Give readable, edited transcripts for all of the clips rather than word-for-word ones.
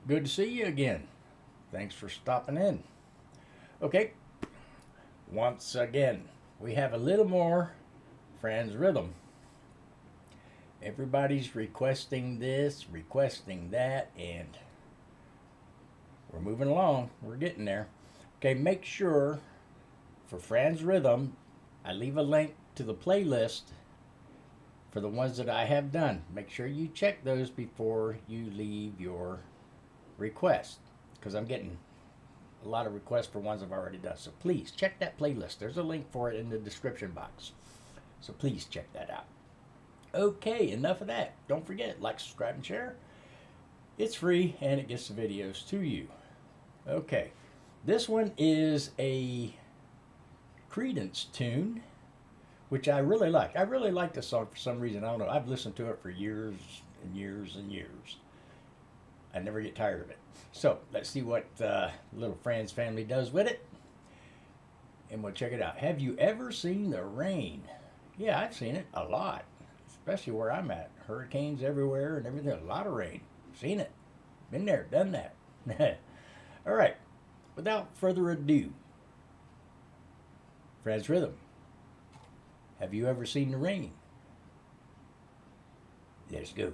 Good to see you again. Thanks for stopping in. Okay, once again, we have a little more FRANZ rhythm. Everybody's requesting this, requesting that, and we're moving along. We're getting there. Okay, make sure for FRANZ rhythm, I leave a link to the playlist for the ones that I have done. Make sure you check those before you leave your request, because I'm getting a lot of requests for ones I've already done. So please check that playlist. There's a link for it in the description box. So please check that out. Okay, enough of that. Don't forget, like, subscribe, and share. It's free and it gets the videos to you. Okay, this one is a Creedence tune, which I really like. I really like this song for some reason. I don't know. I've listened to it for years and years and years. I never get tired of it. So let's see what little FRANZ family does with it, and we'll check it out. Have you ever seen the rain? Yeah, I've seen it a lot, especially where I'm at. Hurricanes everywhere and everything. A lot of rain. Seen it. Been there, done that. All right. Without further ado, FRANZ rhythm. Have you ever seen the rain? Let's go.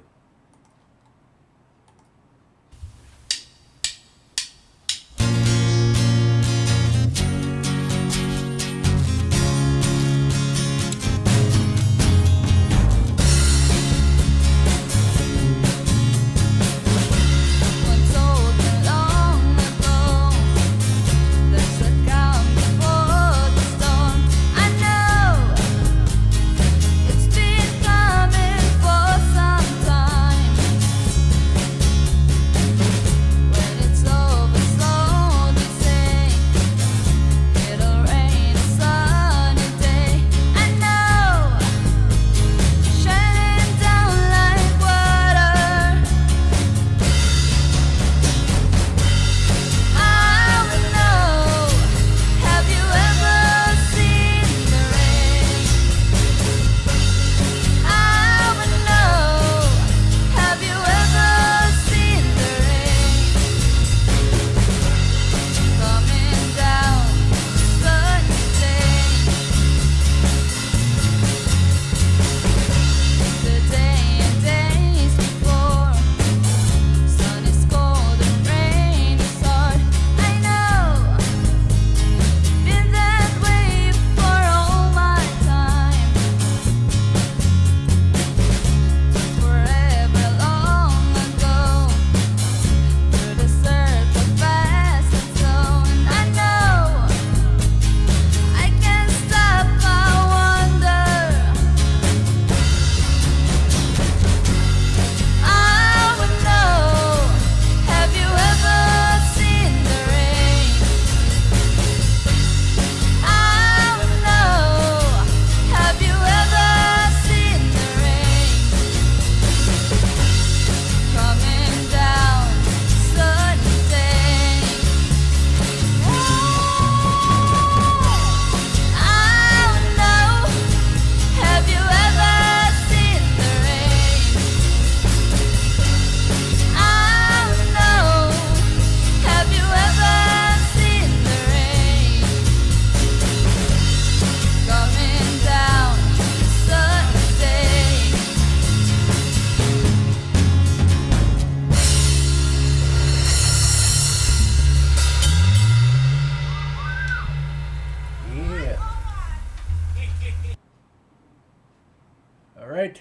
All right.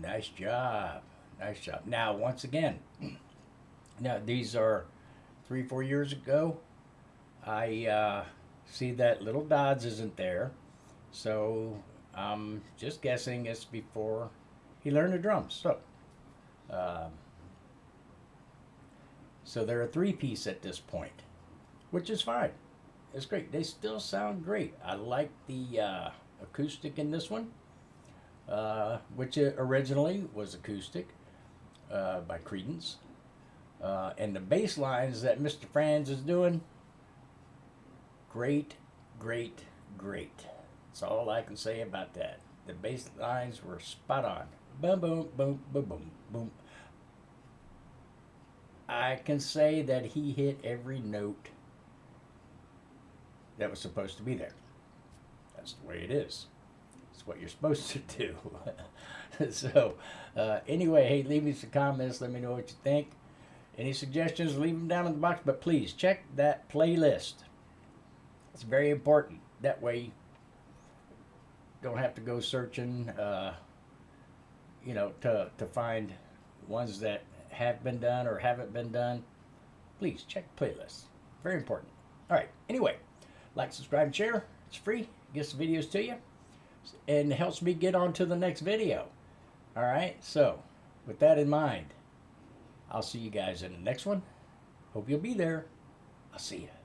Nice job. Nice job. Now, once again, now these are 3, 4 years ago. I see that little Dodds isn't there. So I'm just guessing it's before he learned the drums. Um, so they're a three-piece at this point, which is fine. It's great. They still sound great. I like the acoustic in this one, which originally was acoustic by Creedence. And the bass lines that Mr. FRANZ is doing, great, great, great. That's all I can say about that. The bass lines were spot on. Boom, boom, boom, boom, boom, boom. I can say that he hit every note that was supposed to be there. That's the way it is. It's what you're supposed to do. So, anyway, hey, leave me some comments. Let me know what you think. Any suggestions, leave them down in the box. But please check that playlist. It's very important. That way, you don't have to go searching, to find ones that have been done or haven't been done. Please check the playlist. Very important. All right. Anyway, like, subscribe, and share. It's free. It gets the videos to you and helps me get on to the next video. All right. So, with that in mind, I'll see you guys in the next one. Hope you'll be there. I'll see you.